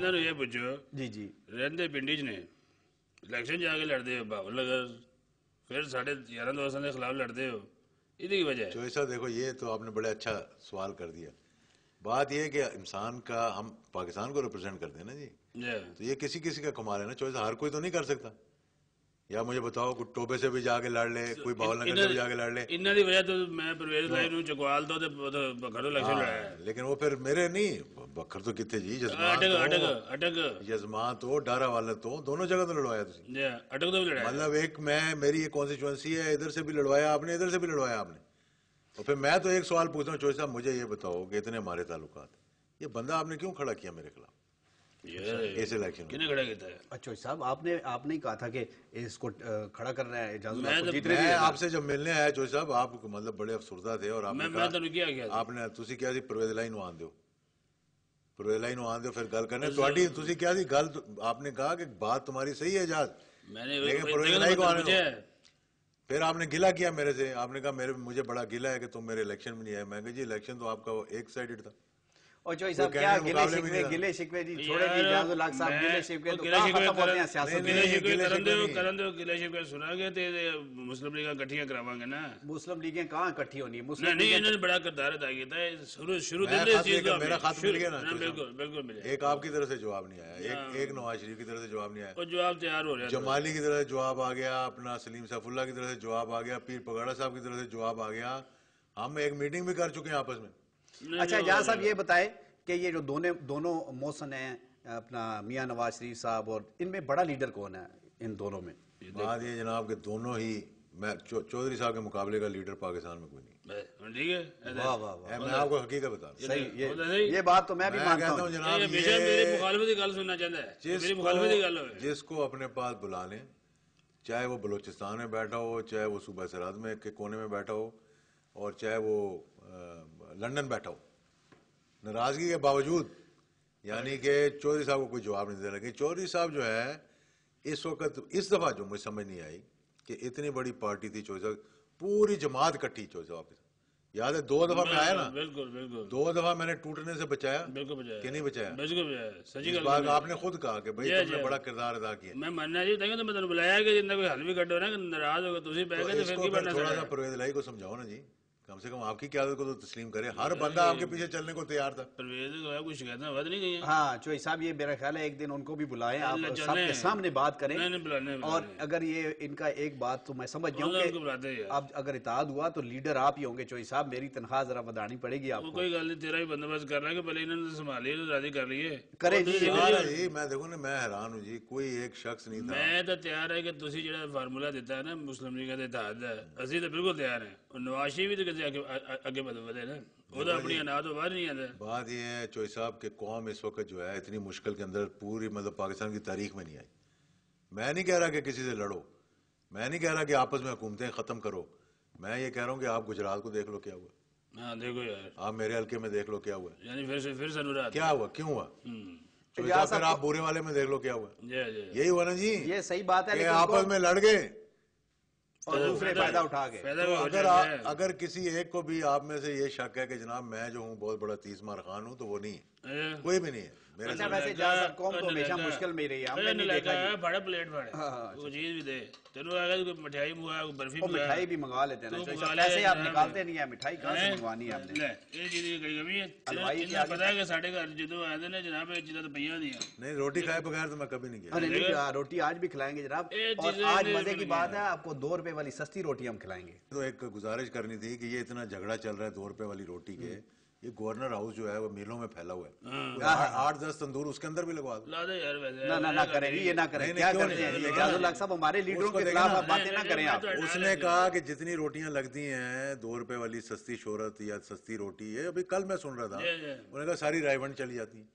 انہوں یہ پوچھو جی جی رہندے پنڈی نے الیکشن جا کے لڑتے ہو بھاول نگر پھر ساڑھے 11 دوستوں کے خلاف لڑتے ہو یہ کی وجہ ہے؟ چوہی صاحب دیکھو یہ تو آپ نے بڑے اچھا سوال کر دیا. بات یہ ہے کہ انسان کا ہم پاکستان کو ریپرزینٹ کرتے ہیں نا جی, تو یہ کسی کسی کا کمال ہے نا. چوہی صاحب ہر کوئی تو نہیں کر سکتا. یا مجھے بتاؤ کوئی ٹوبے سے بھی جا کے لڑ لے, کوئی بھاول نگر سے بھی جا کے لڑ لے. انہوں کی وجہ تو میں پرویز لائی نوں چکوال تو بکھروں الیکشن لڑایا ہے. لیکن وہ پھر میرے نہیں بکھر تو کتنے جی اٹک جذمان تو ڈارا والا تو دونوں جگہ تو لڑوایا تھی. اٹک تو بھی لڑایا مطلب ایک میری یہ کانسٹیچوئنسی ہے, ادھر سے بھی لڑوایا آپ نے, ادھر سے بھی لڑوایا آپ نے. اور پھر میں تو ایک سوال پوچھتا ہوں چوہی صاحب مجھے یہ بتاؤ کہ اتنے ہمارے تعلقات, یہ بندہ آپ نے کیوں کھڑا کیا میرے خلاف اس الیکشن کنے کھڑا کیتا ہے؟ اچھا صاحب آپ نے ہی کہا تھا کہ اس کو کھڑا کرنا ہے اعجاز اللہ کو جیتنے میں دیا. آپ سے جب ملنے آیا چوہی صاحب آپ مطلب بڑے افسردہ تھے اور آپ نے کہا آپ نے تسی کیا سی پرویز لائی نو آن دیو, پرویز لائی نو آن دیو پھر گل کرنے تواڈی تسی کیا سی گل آپ نے کہا کہ بات تمہاری صحیح ہے اعجاز, لیکن پرویز لائی کو آنے دو. پھر آپ نے گلہ کیا میرے سے, آپ نے کہا مجھے بڑا گلہ ہے کہ تم میرے الیکشن میں نہیں آئے. میں کہا جی الیکشن تو آپ کا ایک سائیڈڈ تھا. اور چوہی صاحب کیا گلے شکوے جی چھوڑے جی اعجاز اللہ صاحب گلے شکوے تو کہاں ختم ہوتے ہیں سیاست گلے شکوے سنا گے تو مسلم لیگاں کٹھیاں کراواں گے نا. مسلم لیگیں کہاں کٹھی ہونی ہے؟ نہیں انہوں نے بڑا کردار ادا کیا تھا شروع دن اس چیز کا. میرا خط مل گیا نا, بالکل ملے. ایک آپ کی طرف سے جواب نہیں آیا, ایک نواز شریف کی طرف سے جواب نہیں آیا, اور جواب تیار ہو رہا ہے, جمالی کی طرف سے جواب آ گیا, اپنا سلیم سیف اللہ کی طرف سے جواب آ گیا, پیر پگاڑا صاحب کی طرف سے جواب آ گیا. ہم ایک میٹنگ بھی کر چکے ہیں آپس میں. اچھا اعجاز صاحب یہ بتائے کہ یہ جو دونوں محسن ہیں اپنا میاں نواز شریف صاحب, اور ان میں بڑا لیڈر کون ہے ان دونوں میں؟ بات یہ جناب کہ دونوں ہی, میں چودھری صاحب کے مقابلے کا لیڈر پاکستان میں کوئی نہیں. ٹھیک ہے, واہ واہ واہ, میں آپ کو حقیقت بتا رہا ہوں. صحیح, یہ بات تو میں بھی مانتا کہتا ہوں جناب میری مخالفت کی گل سننا چاہتا ہے, میری مخالفت کی گل ہوئے جس کو اپنے پاس بلا لیں, چاہے وہ بلوچستان میں بیٹھا ہو, چاہے وہ صوبہ سرحد میں کے کونے میں بیٹھا ہو, اور چاہے وہ لندن بیٹھا ہو, ناراضگی کے باوجود یعنی کہ چودھری صاحب کو کوئی جواب نہیں دے لگے. چودھری صاحب جو ہے اس وقت اس دفعہ جو مجھے سمجھ نہیں آئی کہ اتنی بڑی پارٹی تھی چودھری صاحب, پوری جماعت کٹھی چودھری صاحب کے ساتھ. یاد ہے 2 دفعہ میں آیا نا, بالکل 2 دفعہ میں نے ٹوٹنے سے بچایا کہ نہیں بچایا. اس بات آپ نے خود کہا کہ بھائی تم نے بڑا کردار ادا کیا. میں ماننا جی تو میں تمہیں بلایا کہ جن کا کوئی حل بھی کٹو نا, ناراض ہوگا تھی پہ گئے تو پھر تھوڑا سا پرویز لائی کو سمجھاؤ نا جی, کم سے کم آپ کی قیادت کو تو تسلیم کرے. ہر بندہ آپ کے پیچھے چلنے کو تیار تھا. پرویز کو کوئی شکایتیں بات نہیں گئی. ہاں چوہی صاحب یہ میرا خیال ہے ایک دن ان کو بھی بلائیں, آپ سب کے سامنے بات کریں, اور اگر یہ ان کا ایک بات تو میں سمجھ جاؤں کہ اب اگر اتحاد ہوا تو لیڈر آپ ہی ہوں گے. چوہی صاحب میری تنخواہ ذرا بڑھانی پڑے گی آپ کو. کوئی گل نہیں, تیرا ہی بندوبست کر رہا ہے کہ پہلے انہوں نے سنبھالیے راضی کر لیے کریں جی. میں دیکھو نا, میں حیران ہوں جی, کوئی ایک شخص نہیں تھا. میں تو تیار ہے کہ تسی جڑا فارمولا دیتا ہے نا مسلم لیگ کا اتحاد ہے, اسی تو بالکل تیار ہیں. اور نواز شریف بھی تو کسی اگے بدے نا, وہ تو اپنی اناج تو باہر نہیں آتا. بات یہ ہے چوہی صاحب کہ قوم اس وقت جو ہے اتنی مشکل کے اندر پوری مطلب پاکستان کی تاریخ میں نہیں آئی. میں نہیں کہہ رہا کہ کسی سے لڑو, میں نہیں کہہ رہا کہ آپس میں حکومتیں ختم کرو, میں یہ کہہ رہا ہوں کہ آپ گجرات کو دیکھ لو کیا ہوا. ہاں دیکھو یار, آپ میرے حلقے میں دیکھ لو کیا ہوا. یعنی پھر سنورات کیا ہوا, کیوں ہوا. پھر آپ بورے والے میں دیکھ لو کیا ہوا. یہی ہوا نا جی, یہ صحیح بات ہے, کہ آپس میں لڑ گئے اور دوسرے فائدہ اٹھا گئے. اگر کسی ایک کو بھی آپ میں سے یہ شک ہے کہ جناب میں جو ہوں بہت بڑا تیز مار خان ہوں, تو وہ نہیں ہے, کوئی بھی نہیں ہے. اچھا ویسے اعجاز قوم تو ہمیشہ مشکل میں رہی ہے, ہم نے نہیں دیکھا جی. پھاڑا پلیٹ پھاڑے وہ چیز بھی دے, تینوں آگا کوئی مٹھائی منگا, کوئی برفی منگا, مٹھائی بھی منگوا لیتے ہیں. پیسے آپ نکالتے نہیں ہیں, مٹھائی کہاں سے منگوانی ہے آپ نے. یہ چیز کی کئی کمی ہے. انہیں پتا ہے کہ ساڑھے گھر جدو آئے تھے نا جناب, یہ چیزیں تو پہیاں نہیں ہیں. نہیں روٹی کھائے بغیر تو میں کبھی نہیں گیا. روٹی آج بھی کھلائیں گے جناب, اور آج مزے کی بات ہے آپ کو 2 روپے والی سستی روٹی ہم کھلائیں گے. تو ایک گزارش کرنی تھی کہ یہ اتنا جھگڑا چل رہا ہے 2 روپے والی روٹی کے, یہ گورنر ہاؤس جو ہے وہ میلوں میں پھیلا ہوا ہے, 8-10 تندور اس کے اندر بھی لگوا دو. نہ کریں یہ نہ کریں, کیا کرتے ہیں اعجاز اللہ صاحب, ہمارے لیڈروں کے خلاف آپ باتیں نہ کریں. آپ اس نے کہا کہ جتنی روٹیاں لگتی ہیں 2 روپے والی سستی شہرت یا سستی روٹی ہے, ابھی کل میں سن رہا تھا, انہوں نے کہا ساری رائیونڈ چلی جاتی ہیں.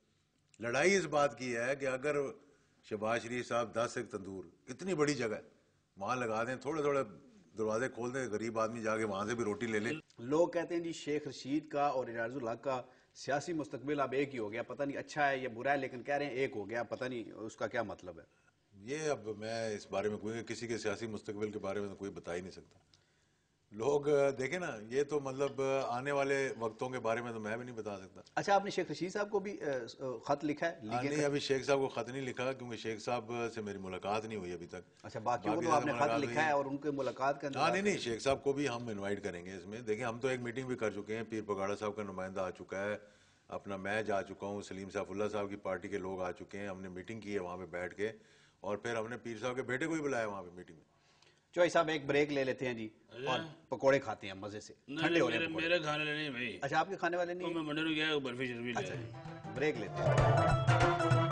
لڑائی اس بات کی ہے کہ اگر شہباز شریف صاحب 10 ایک تندور اتنی بڑی جگہ وہاں لگا دیں, تھوڑے تھوڑے دروازے کھول دیں, غریب آدمی جا کے وہاں سے بھی روٹی لے لے. لوگ کہتے ہیں جی شیخ رشید کا اور اعجاز اللہ کا سیاسی مستقبل اب ایک ہی ہو گیا, پتہ نہیں اچھا ہے یا برا ہے, لیکن کہہ رہے ہیں ایک ہو گیا, پتہ نہیں اس کا کیا مطلب ہے. یہ اب میں اس بارے میں کوئی کسی کے سیاسی مستقبل کے بارے میں کوئی بتا ہی نہیں سکتا. لوگ دیکھیں نا، یہ تو مطلب آنے والے وقتوں کے بارے میں تو میں بھی نہیں بتا سکتا. اچھا آپ نے شیخ رشید صاحب کو بھی خط لکھا ہے؟ نہیں، ابھی شیخ صاحب کو خط نہیں لکھا کیونکہ شیخ صاحب سے میری ملاقات نہیں ہوئی ابھی تک. اچھا باقیوں کو تو آپ نے خط لکھا ہے اور ان کے ملاقات کا ہاں نہیں شیخ صاحب کو بھی ہم انوائٹ کریں گے اس میں. دیکھیں ہم تو ایک میٹنگ بھی کر چکے ہیں، پیر پگاڑا صاحب کا نمائندہ آ چکا ہے، اپنا میں جا چکا ہوں، سلیم سیف اللہ صاحب کی پارٹی کے لوگ آ چکے ہیں. ہم نے میٹنگ کی ہے وہاں پہ بیٹھ کے، اور پھر ہم نے پیر صاحب کے بیٹے کو بھی بلایا وہاں پہ میٹنگ میں. چوئی صاحب ایک بریک لے لیتے ہیں جی، اور پکوڑے کھاتے ہیں مزے سے، ٹھنڈے ہو رہے ہیں. میرے کھانے لینے بھائی. اچھا آپ کے کھانے والے نہیں؟ میں منڈے کو گیا برفی شرفی لے. بریک لیتے ہیں.